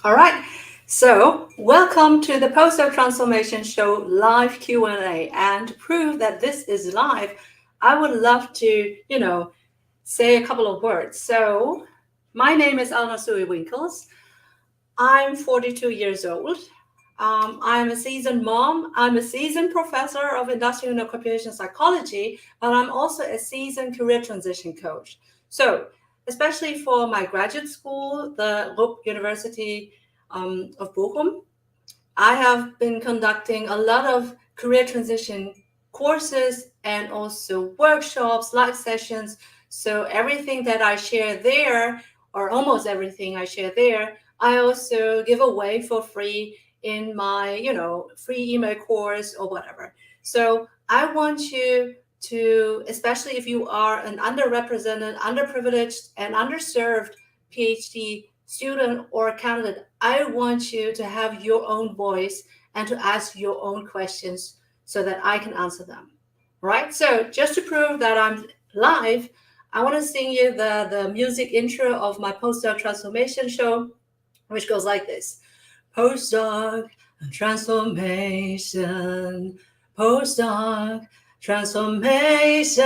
All right. So, welcome to the PostdocTransformation Show live Q&A. And to prove that this is live, I would love to, say a couple of words. So, my name is Eleonore Soei-Winkels. I'm 42 years old. I'm a seasoned mom. I'm a seasoned professor of industrial and occupational psychology, but I'm also a seasoned career transition coach. So, especially for my graduate school, the Rupp University of Bochum, I have been conducting a lot of career transition courses and also workshops, live sessions. So everything that I share there, or almost everything I share there, I also give away for free in my, free email course or whatever. So I want you to, especially if you are an underrepresented, underprivileged, and underserved PhD student or candidate, I want you to have your own voice and to ask your own questions so that I can answer them. Right? So just to prove that I'm live, I want to sing you the music intro of my postdoc transformation show, which goes like this. Postdoc transformation, postdoc transformation,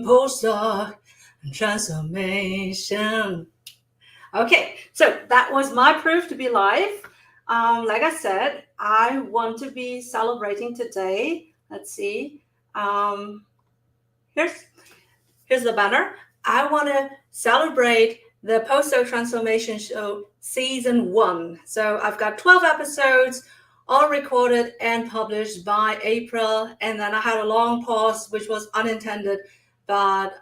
postdoc transformation. Okay, so that was my proof to be live. Like I said, I want to be celebrating today. Let's see. Here's the banner. I want to celebrate the Postdoc Transformation Show Season 1. So I've got 12 episodes, all recorded and published by April. And then I had a long pause, which was unintended. But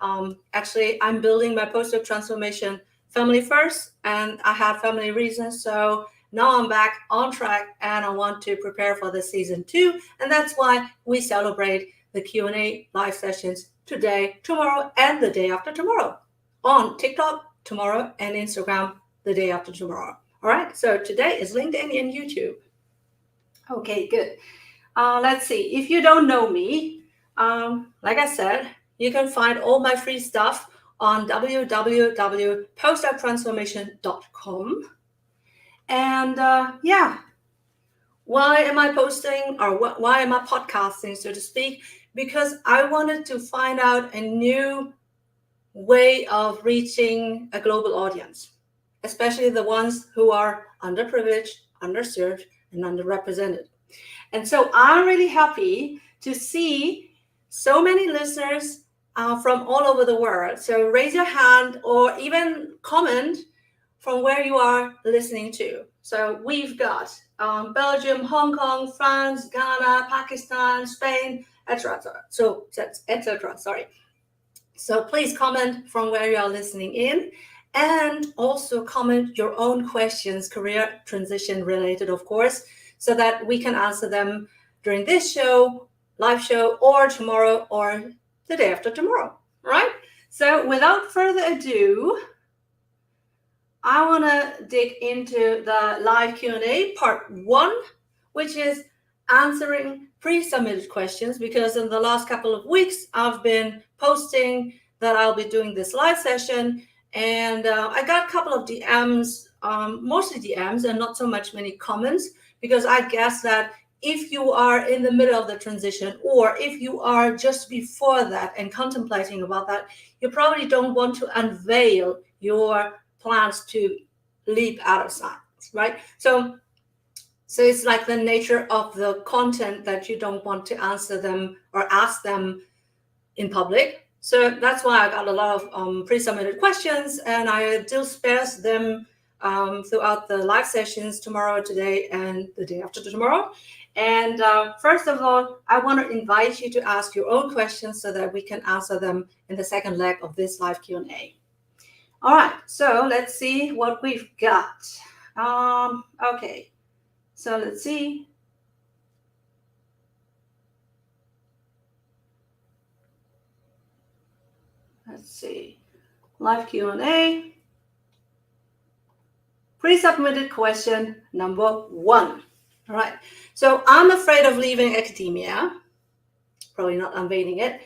actually, I'm building my Postdoc Transformation family first, and I have family reasons. So now I'm back on track, and I want to prepare for the Season 2. And that's why we celebrate the Q&A live sessions today, tomorrow, and the day after tomorrow on TikTok tomorrow and Instagram the day after tomorrow. All right, so today is LinkedIn and YouTube. Okay, good. Let's see. If you don't know me, like I said, you can find all my free stuff on www.postdoctransformation.com. And why am I posting, or why am I podcasting, so to speak? Because I wanted to find out a new way of reaching a global audience, especially the ones who are underprivileged, underserved, and underrepresented. And so I'm really happy to see so many listeners from all over the world. So raise your hand or even comment from where you are listening to. So we've got Belgium, Hong Kong, France, Ghana, Pakistan, Spain, etc. So etc. Sorry. So please comment from where you are listening in, and also comment your own questions, career transition related, of course, so that we can answer them during this show, live show, or tomorrow, or the day after tomorrow, right? So without further ado, I want to dig into the live Q&A part 1, which is answering pre-submitted questions, because in the last couple of weeks, I've been posting that I'll be doing this live session, and I got a couple of DMs, mostly DMs and not so much many comments, because I guess that if you are in the middle of the transition, or if you are just before that and contemplating about that, you probably don't want to unveil your plans to leap out of science, right? So it's like the nature of the content that you don't want to answer them or ask them in public. So that's why I got a lot of pre-submitted questions, and I disperse them throughout the live sessions tomorrow, today, and the day after tomorrow. And first of all, I want to invite you to ask your own questions so that we can answer them in the second leg of this live Q&A. All right, so let's see what we've got. Okay, so let's see. Let's see, live Q&A. Pre-submitted question number 1. All right, so I'm afraid of leaving academia. Probably not unveiling it.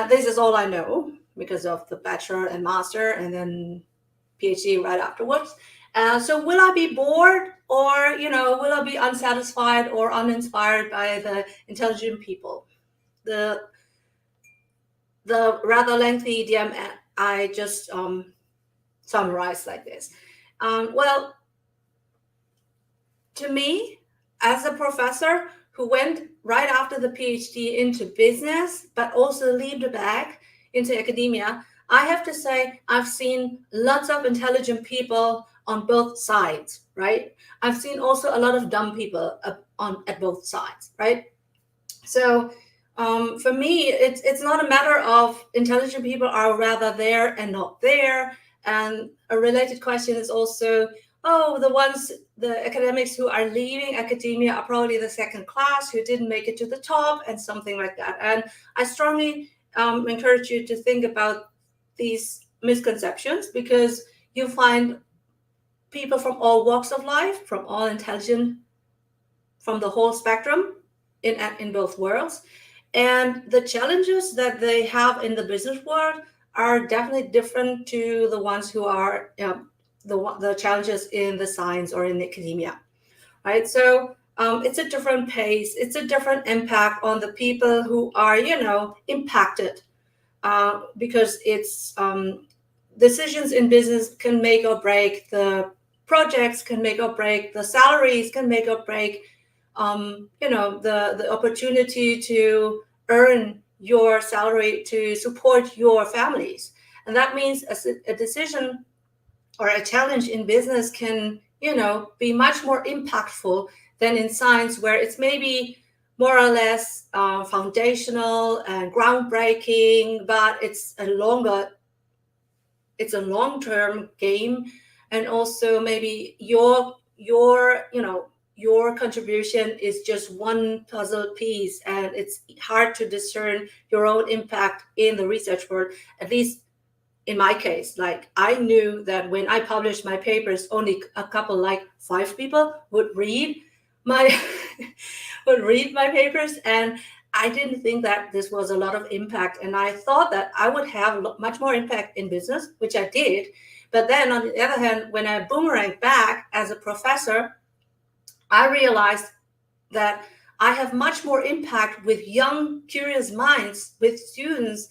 This is all I know because of the bachelor and master, and then PhD right afterwards. So will I be bored, or will I be unsatisfied or uninspired by the intelligent people? The rather lengthy DM I just summarized like this. Well, to me, as a professor who went right after the PhD into business, but also leaped back into academia, I have to say I've seen lots of intelligent people on both sides, right? I've seen also a lot of dumb people at both sides, right? So for me, it's not a matter of intelligent people are rather there and not there. And a related question is also, the academics who are leaving academia are probably the second class who didn't make it to the top and something like that. And I strongly encourage you to think about these misconceptions, because you find people from all walks of life, from all intelligent, from the whole spectrum in both worlds. And the challenges that they have in the business world are definitely different to the ones who are the challenges in the science or in academia, right? So it's a different pace, it's a different impact on the people who are impacted, because it's decisions in business can make or break the projects, can make or break the salaries, can make or break the opportunity to earn your salary to support your families. And that means a decision or a challenge in business can be much more impactful than in science, where it's maybe more or less foundational and groundbreaking, but it's a long-term game. And also maybe your contribution is just one puzzle piece, and it's hard to discern your own impact in the research world. At least in my case, like, I knew that when I published my papers, only a couple, like 5 people would read my papers, and I didn't think that this was a lot of impact. And I thought that I would have much more impact in business, which I did. But then on the other hand, when I boomeranged back as a professor, I realized that I have much more impact with young, curious minds, with students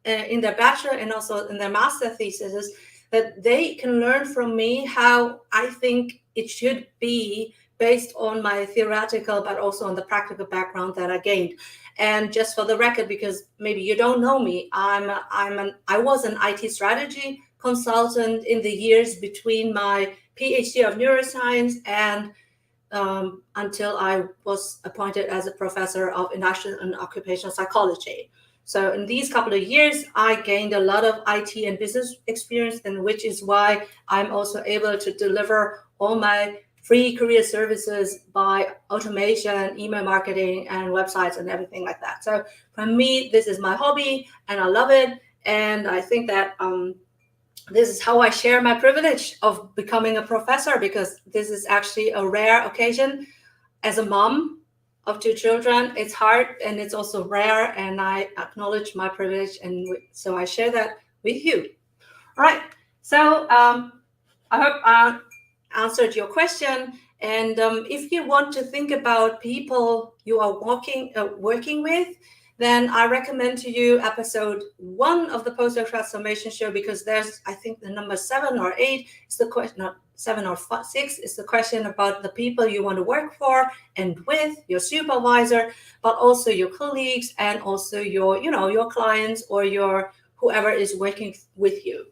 in their bachelor and also in their master theses, that they can learn from me how I think it should be, based on my theoretical but also on the practical background that I gained. And just for the record, because maybe you don't know me, I was an IT strategy consultant in the years between my PhD of neuroscience and until I was appointed as a professor of industrial and occupational psychology. So in these couple of years, I gained a lot of IT and business experience, and which is why I'm also able to deliver all my free career services by automation, email marketing, and websites and everything like that. So for me, this is my hobby and I love it. And I think that this is how I share my privilege of becoming a professor, because this is actually a rare occasion. As a mom of 2 children, it's hard and it's also rare, and I acknowledge my privilege, and so I share that with you. All right, so I hope I answered your question. And if you want to think about people you are working with, then I recommend to you episode 1 of the PostdocTransformation show, because there's, I think, the number 7 or 8 is the question, not 7 or 6 is the question about the people you want to work for and with, your supervisor, but also your colleagues, and also your clients or your whoever is working with you.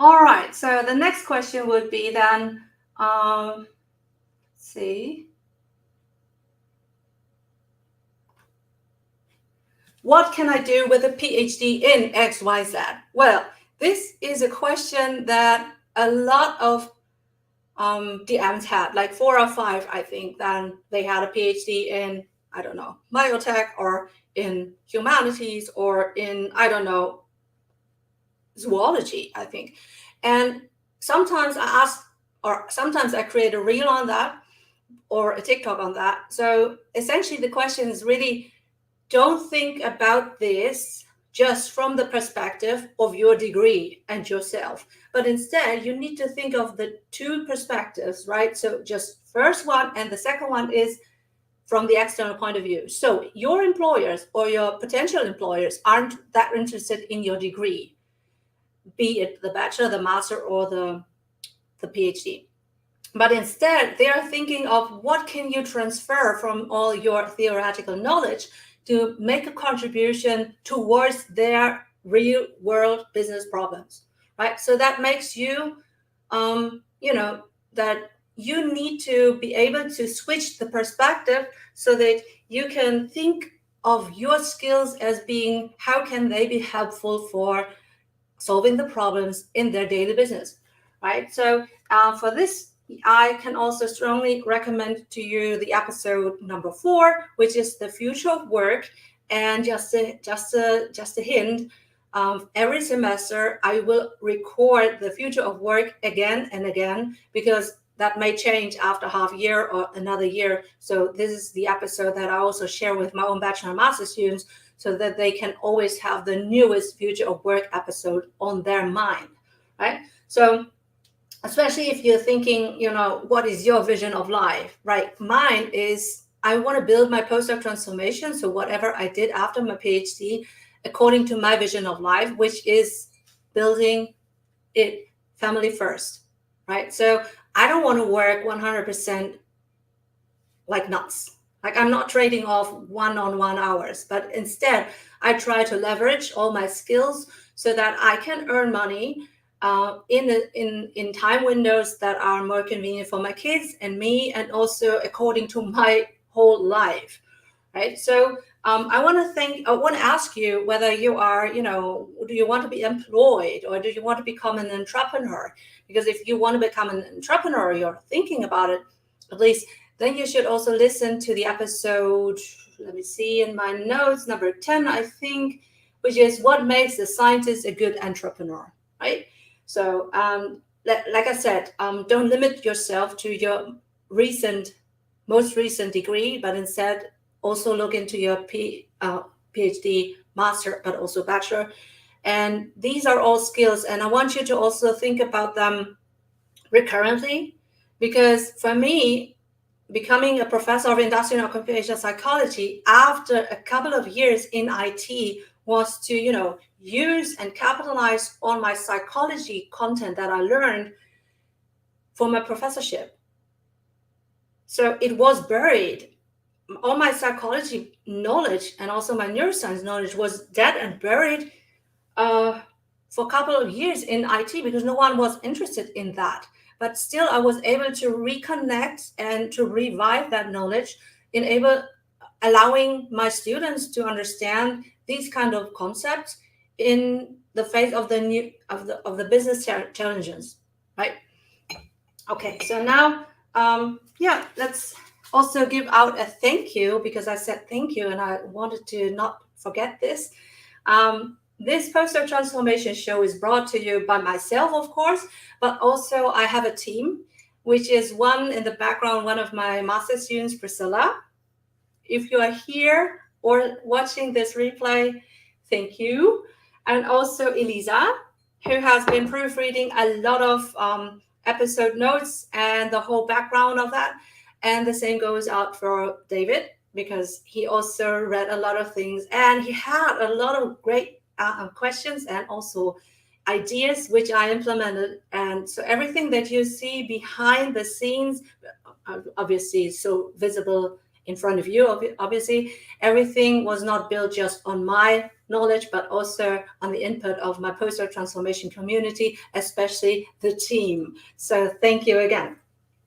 All right, so the next question would be then, let's see. What can I do with a PhD in XYZ? Well, this is a question that a lot of DMs had, like 4 or 5, I think, then they had a PhD in, I don't know, biotech or in humanities or in, I don't know, zoology, I think. And sometimes I ask, or sometimes I create a reel on that or a TikTok on that. So essentially the question is really, don't think about this just from the perspective of your degree and yourself. But instead, you need to think of the two perspectives, right? So just first one, and the second one is from the external point of view. So your employers or your potential employers aren't that interested in your degree, be it the bachelor, the master, or the PhD. But instead, they are thinking of what can you transfer from all your theoretical knowledge to make a contribution towards their real world business problems, right? So that makes you, that you need to be able to switch the perspective so that you can think of your skills as being, how can they be helpful for solving the problems in their daily business, right? So for this, I can also strongly recommend to you the episode number 4, which is the future of work. And just a hint, every semester I will record the future of work again and again, because that may change after half year or another year. So this is the episode that I also share with my own bachelor and master students, so that they can always have the newest future of work episode on their mind, right? So especially if you're thinking, what is your vision of life, right? Mine is, I want to build my postdoc transformation. So whatever I did after my PhD, according to my vision of life, which is building it family first, right? So I don't want to work 100% like nuts. Like, I'm not trading off one-on-one hours, but instead I try to leverage all my skills so that I can earn money in time windows that are more convenient for my kids and me, and also according to my whole life, right? So I want to ask you whether you are, do you want to be employed or do you want to become an entrepreneur? Because if you want to become an entrepreneur, you're thinking about it, at least, then you should also listen to the episode, let me see in my notes, number 10, I think, which is what makes a scientist a good entrepreneur, right? So like I said, don't limit yourself to your most recent degree, but instead also look into your PhD, master, but also bachelor. And these are all skills. And I want you to also think about them recurrently, because for me, becoming a professor of industrial and occupational psychology after a couple of years in IT was to, use and capitalize on my psychology content that I learned for my professorship. So it was buried. All my psychology knowledge and also my neuroscience knowledge was dead and buried for a couple of years in IT, because no one was interested in that. But still, I was able to reconnect and to revive that knowledge, allowing my students to understand these kind of concepts in the face of the business challenges, right? Okay, so now, let's also give out a thank you, because I said thank you and I wanted to not forget this. This postdoc transformation show is brought to you by myself, of course, but also I have a team, which is one in the background, one of my master students, Priscilla. If you are here or watching this replay, thank you. And also Elisa, who has been proofreading a lot of episode notes and the whole background of that. And the same goes out for David, because he also read a lot of things and he had a lot of great questions and also ideas, which I implemented. And so everything that you see behind the scenes, obviously is so visible in front of you. Obviously, everything was not built just on my knowledge, but also on the input of my postdoc transformation community, especially the team. So thank you again.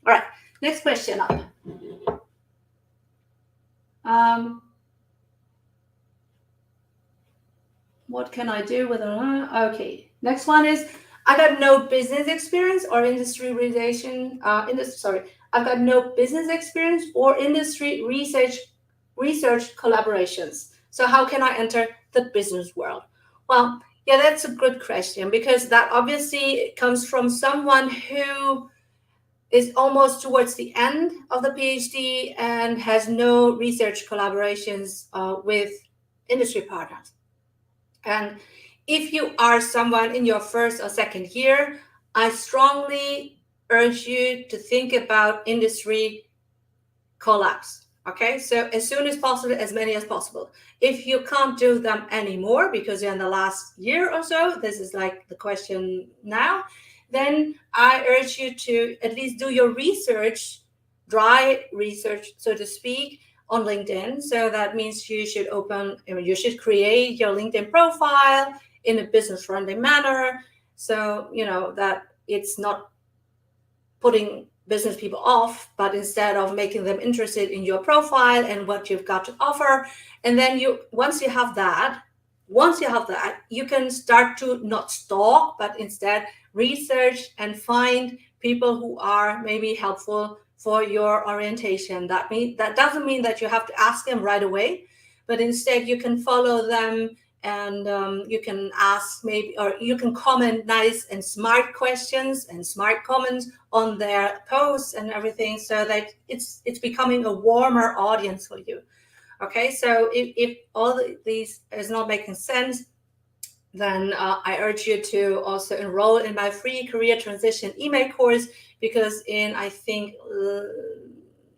All right, next question up. What can I do with it? Okay, next one is, I got no business experience or industry relation. I've got no business experience or industry research collaborations. So how can I enter the business world? Well, yeah, that's a good question, because that obviously comes from someone who is almost towards the end of the PhD and has no research collaborations with industry partners. And if you are someone in your first or second year, I strongly urge you to think about industry collabs. Okay, so as soon as possible, as many as possible. If you can't do them anymore because you're in the last year or so, this is like the question now, then I urge you to at least do your research, dry research, so to speak, on LinkedIn. So that means you should create your LinkedIn profile in a business friendly manner. So, that it's not putting business people off, but instead of making them interested in your profile and what you've got to offer. And then once you have that, you can start to not stalk, but instead research and find people who are maybe helpful for your orientation. That doesn't mean that you have to ask them right away, but instead you can follow them, and you can ask maybe, or you can comment nice and smart questions and smart comments on their posts and everything, so that it's becoming a warmer audience for you. Okay, so if all these is not making sense, then I urge you to also enroll in my free career transition email course, because in, I think,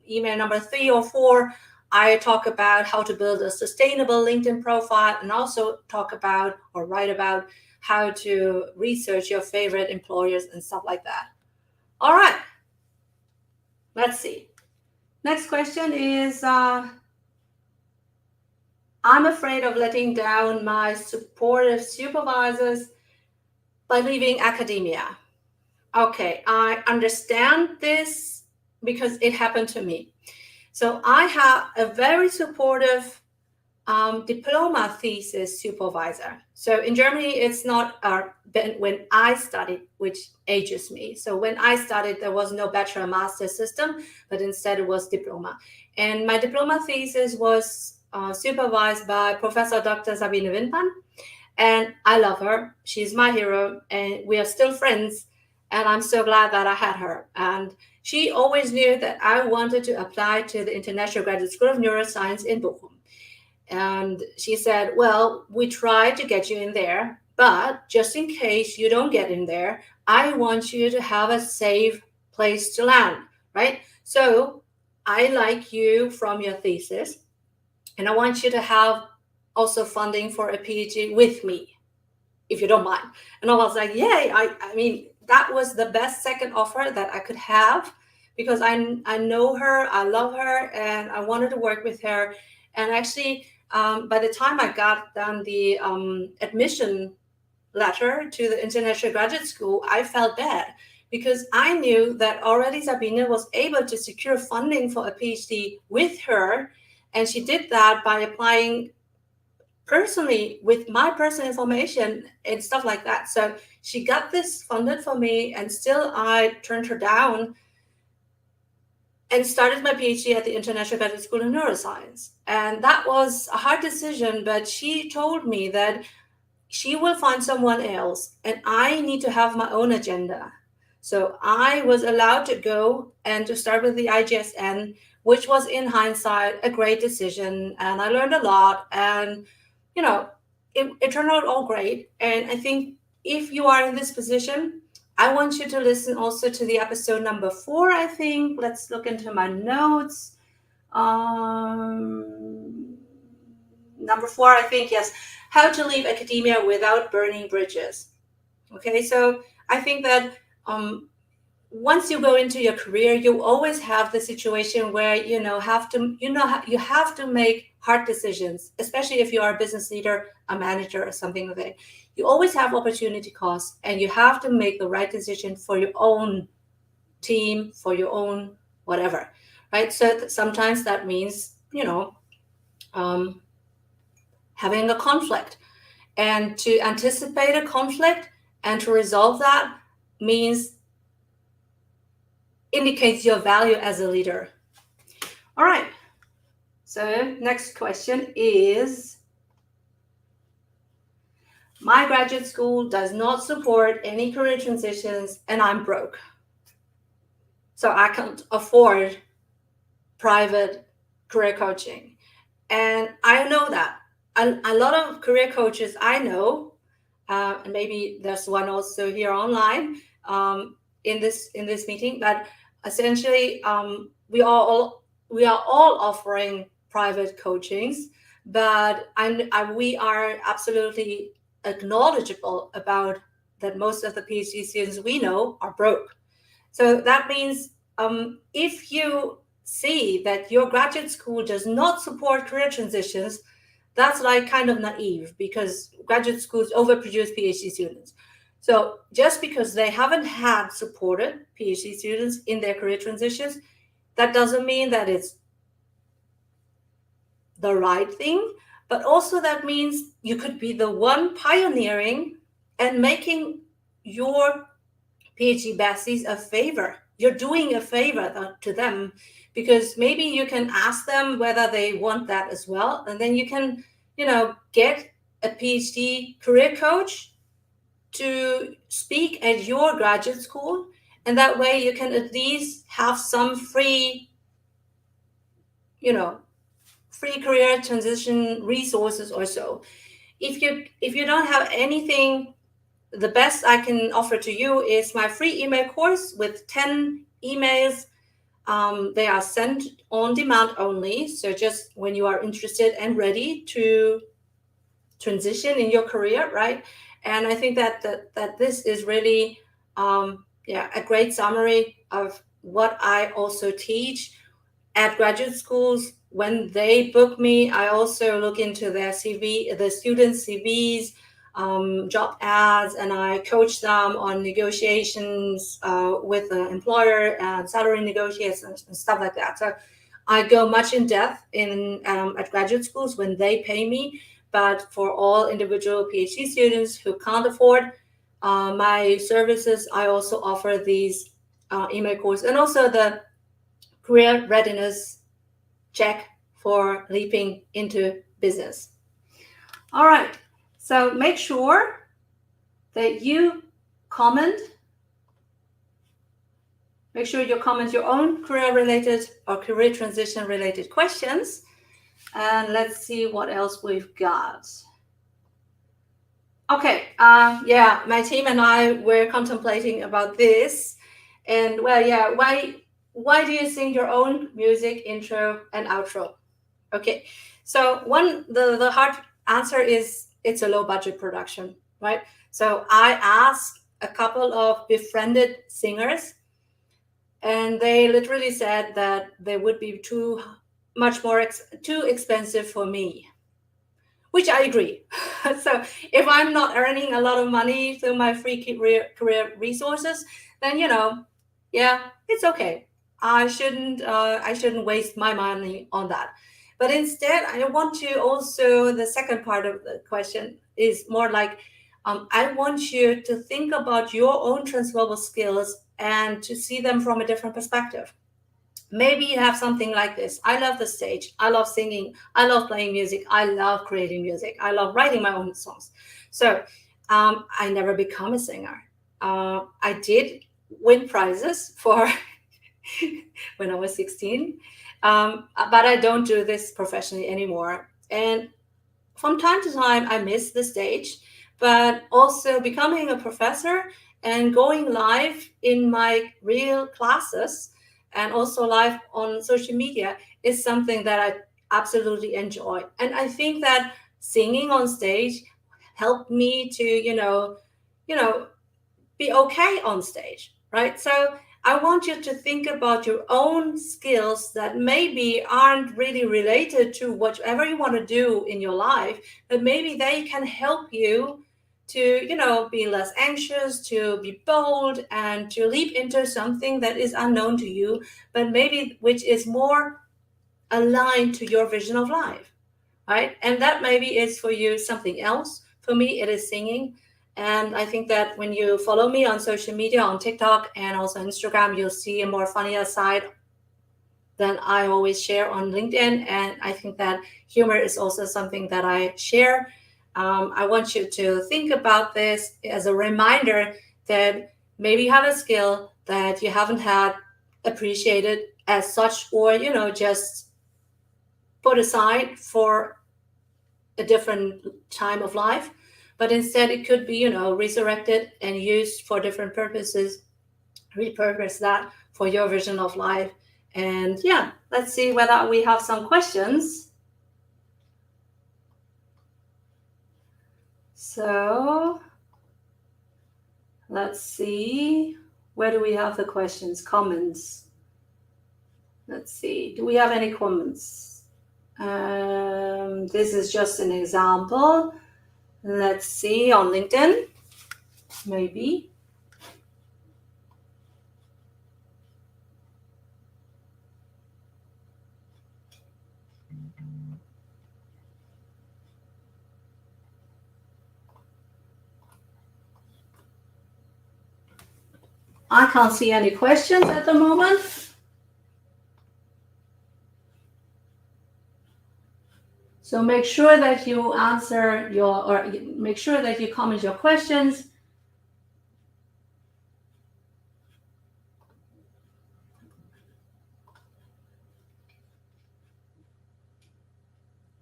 email number 3 or 4, I talk about how to build a sustainable LinkedIn profile, and also talk about or write about how to research your favorite employers and stuff like that. All right, let's see. Next question is, I'm afraid of letting down my supportive supervisors by leaving academia. Okay, I understand this because it happened to me. So I have a very supportive diploma thesis supervisor. So in Germany, it's not when I studied, which ages me. So when I studied, there was no bachelor master system, but instead it was diploma. And my diploma thesis was supervised by Professor Dr. Sabine Windmann. And I love her. She's my hero, and we are still friends. And I'm so glad that I had her. And she always knew that I wanted to apply to the International Graduate School of Neuroscience in Bochum. And she said, well, we tried to get you in there, but just in case you don't get in there, I want you to have a safe place to land, right? So I like you from your thesis, and I want you to have also funding for a PhD with me, if you don't mind. And I was like, yay. I mean, that was the best second offer that I could have, because I know her, I love her, and I wanted to work with her. And actually, by the time I got done the admission letter to the International Graduate School, I felt bad, because I knew that already Sabine was able to secure funding for a PhD with her. And she did that by applying personally with my personal information and stuff like that. So she got this funded for me, and still I turned her down and started my PhD at the International Graduate School of Neuroscience. And that was a hard decision, but she told me that she will find someone else, and I need to have my own agenda. So I was allowed to go and to start with the IGSN, which was in hindsight a great decision. And I learned a lot, and it turned out all great. And I think if you are in this position, I want you to listen also to the episode number 4, I think. Let's look into my notes. Number 4, I think, yes. How to leave academia without burning bridges. Okay, so I think that once you go into your career, you always have the situation where you have to make hard decisions, especially if you are a business leader, a manager, or something like that. You always have opportunity costs, and you have to make the right decision for your own team, for your own whatever, right? So sometimes that means having a conflict, and to anticipate a conflict and to resolve that indicates your value as a leader. All right. So next question is, my graduate school does not support any career transitions, and I'm broke. So I can't afford private career coaching. And I know that. a lot of career coaches I know, and maybe there's one also here online in this meeting, but essentially we are all offering private coachings, but we are absolutely acknowledgeable about that most of the PhD students we know are broke. So that means if you see that your graduate school does not support career transitions, that's like kind of naive, because graduate schools overproduce PhD students. So just because they haven't had supported PhD students in their career transitions, that doesn't mean that it's the right thing, but also that means you could be the one pioneering and making your PhD besties a favor. You're doing a favor to them, because maybe you can ask them whether they want that as well, and then you can, get a PhD career coach to speak at your graduate school, and that way you can at least have some free career transition resources or so. If you don't have anything, the best I can offer to you is my free email course with 10 emails. They are sent on demand only. So just when you are interested and ready to transition in your career, right? And I think that this is really a great summary of what I also teach at graduate schools. When they book me, I also look into their CV, the students' CVs, job ads, and I coach them on negotiations with the employer and salary negotiations and stuff like that. So I go much in depth at graduate schools when they pay me. But for all individual PhD students who can't afford my services, I also offer these email courses, and also the career readiness check for leaping into business. All right, so make sure that you comment. Make sure you comment your own career-related or career transition-related questions. And let's see what else we've got. Okay, my team and I were contemplating about this. And why do you sing your own music intro and outro? Okay, so the hard answer is it's a low budget production, right? So I asked a couple of befriended singers, and they literally said that they would be too expensive for me, which I agree. So if I'm not earning a lot of money through my free career resources, then it's okay. I shouldn't waste my money on that. But instead, I want to also, the second part of the question is more like, I want you to think about your own transferable skills and to see them from a different perspective. Maybe you have something like this. I love the stage. I love singing. I love playing music. I love creating music. I love writing my own songs. So I never become a singer. I did win prizes for when I was 16, but I don't do this professionally anymore. And from time to time, I miss the stage, but also becoming a professor and going live in my real classes and also live on social media is something that I absolutely enjoy. And I think that singing on stage helped me to, be okay on stage, right? So I want you to think about your own skills that maybe aren't really related to whatever you want to do in your life, but maybe they can help you to, be less anxious, to be bold, and to leap into something that is unknown to you, but maybe which is more aligned to your vision of life, right? And that maybe is for you something else. For me, it is singing. And I think that when you follow me on social media, on TikTok and also Instagram, you'll see a more funnier side than I always share on LinkedIn. And I think that humor is also something that I share. I want you to think about this as a reminder that maybe you have a skill that you haven't had appreciated as such, or, just put aside for a different time of life, but instead it could be, resurrected and used for different purposes. Repurpose that for your vision of life. And yeah, let's see whether we have some questions. So let's see, where do we have the questions, comments? Let's see, do we have any comments? This is just an example. Let's see, on LinkedIn, maybe. I can't see any questions at the moment. So make sure that you answer make sure that you comment your questions.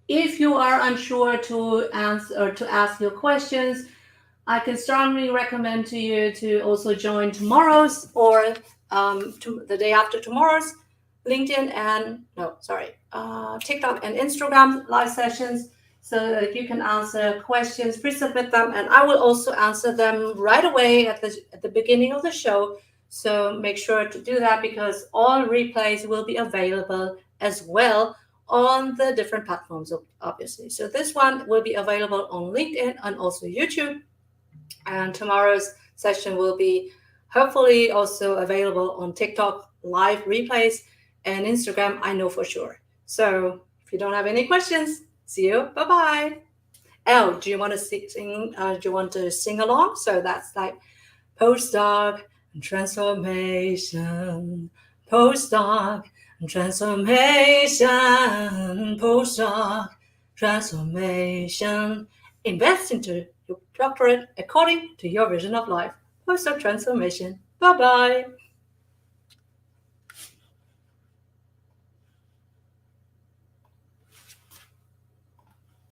If you are unsure to answer or to ask your questions, I can strongly recommend to you to also join tomorrow's or the day after tomorrow's LinkedIn and TikTok and Instagram live sessions, so that you can answer questions, pre-submit them, and I will also answer them right away at the beginning of the show. So make sure to do that, because all replays will be available as well on the different platforms, obviously. So this one will be available on LinkedIn and also YouTube. And tomorrow's session will be hopefully also available on TikTok live replays and Instagram, I know for sure. So if you don't have any questions, see you. Bye-bye. Oh, do you want to sing? Do you want to sing along? So that's like postdoc transformation, postdoc transformation, postdoc transformation. Invest into your doctorate according to your vision of life. PostdocTransformation. Bye-bye.